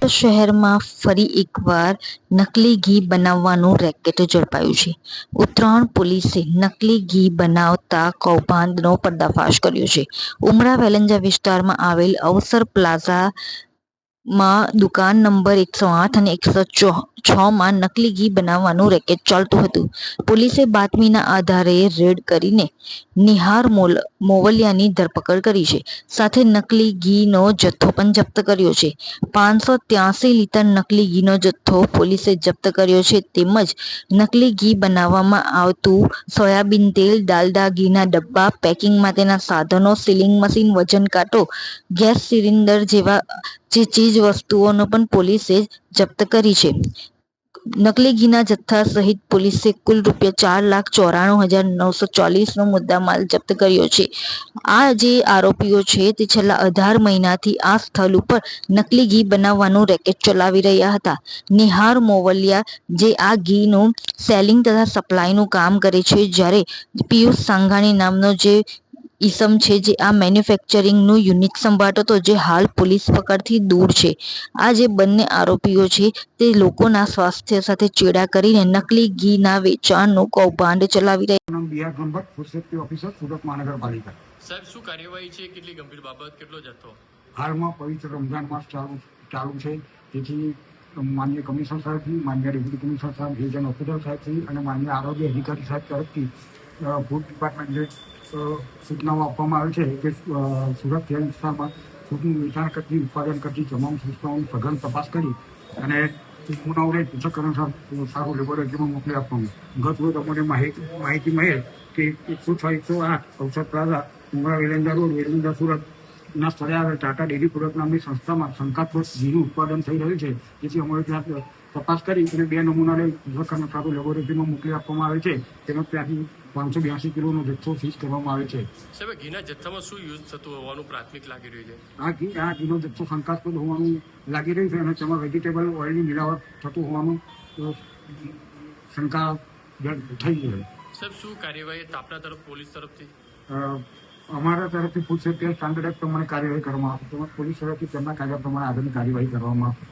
શહેરમાં ફરી એકવાર નકલી ઘી બનાવવાનું રેકેટ ઝડપાયું છે. ઉત્તરાયણ પોલીસે નકલી ઘી બનાવતા કૌભાંડનો પર્દાફાશ કર્યો છે. ઉમરા વેલંજા વિસ્તારમાં આવેલ અવસર પ્લાઝામાં દુકાન નંબર 108 અને 106માં નકલી ઘી બનાવવાનું રેકેટ ચાલતું હતું. પોલીસે બાતમીના આધારે રેડ કરીને નિહાર મોવલિયાની ધરપકડ કરી છે. સાથે નકલી ઘીનો જથ્થો પણ જપ્ત કર્યો છે. 583 લીટર નકલી ઘીનો જથ્થો પોલીસે જપ્ત કર્યો છે. તેમજ નકલી ઘી બનાવવામાં આવતું સોયાબીન તેલ, ડાલડા, ઘીના ડબ્બા, પેકિંગ માટેના સાધનો, સીલિંગ મશીન, વજન કાંટો, ગેસ સિલિન્ડર જેવા ચીજ વસ્તુઓનો પણ પોલીસે જપ્ત કરી છે. નકલી ઘીના જથ્થા સહિત પોલીસે કુલ ₹4,94,940નો મુદ્દામાલ જપ્ત કર્યો છે. આ જે આરોપીઓ છે તે છેલ્લા 18 મહિનાથી આ સ્થળ ઉપર નકલી ઘી બનાવવાનું રેકેટ ચલાવી રહ્યા હતા. નિહાર મોવલિયા જે આ ઘીનું સેલિંગ તથા સપ્લાયનું કામ કરે છે, જ્યારે પિયુષ સાંઘાણી નામનો જે ઈસમ છે જે આ મેન્યુફેક્ચરિંગનું યુનિટ સંભાળતો હતો, જે હાલ પોલીસ પકડથી દૂર છે. આ જે બંને આરોપીઓ છે તે લોકોના સ્વાસ્થ્ય સાથે ચેડા કરીને નકલી ઘીના વેચાણનું કૌભાંડ ચલાવી રહ્યા. સુરત મહાનગરપાલિકા. સાહેબ, શું કાર્યવાહી છે? કેટલી ગંભીર બાબત, કેટલો જથ્થો? હાલમાં પવિત્ર રમઝાન માસ ચાલુ છે, તેથી માનનીય કમિશનર સાહેબથી, માનનીય ડેપ્યુટી કમિશનર સાહેબ, રિજન ઓફિસર સાહેબથી અને માનનીય આરોગ્ય અધિકારી સાહેબ તરફથી ફૂડ ડિપાર્ટમેન્ટને સૂચનાઓ આપવામાં આવે છે કે સુરત શહેર વિસ્તારમાં ફૂડનું વેચાણ કરતી, ઉત્પાદન કરતી તમામ સંસ્થાઓની સઘન તપાસ કરી અને નમૂનાઓને પૃથ્થકરણ સારું લેબોરેટરીમાં મોકલી આપવાનું. ગત રોજ અમને માહિતી મળે કે 106-108 અવસર પ્લાઝા, ઉમરા વેલંજા રોડ, વેલંજા સુરત ના સ્થળે આવેલ ટાટા ડેરી પ્રોડક્ટ નામની સંસ્થામાં શંકાસ્પદ ઘીનું ઉત્પાદન થઈ રહ્યું છે. જેથી અમારે ત્યાં તપાસ કરી અને 2 નમૂનાને પૃથ્થકરણ સારું લેબોરેટરીમાં મોકલી આપવામાં આવે છે. તેમજ ત્યાંથી 582 કિલોનો જથ્થો સીઝ કરવામાં આવે છે. સાહેબ, ઘીના જથ્થામાં શું યુઝ થતું હોવાનું પ્રાથમિક લાગી રહ્યું છે? આ ઘીનો જથ્થો શંકાસ્પદ હોવાનું લાગી રહ્યું છે અને તેમાં વેજીટેબલ ઓઇલની મિલાવટ થતું હોવાનું શંકા થઈ છે. સાહેબ, શું કાર્યવાહી આપના તરફ પોલીસ તરફથી? અમારા તરફથી ફૂડ સેફ્ટી સ્ટાન્ડર્ડ એક્ટ પ્રમાણે કાર્યવાહી કરવામાં આવશે. તેમજ પોલીસ તરફથી તેમના કાયદા પ્રમાણે આગળની કાર્યવાહી કરવામાં આવશે.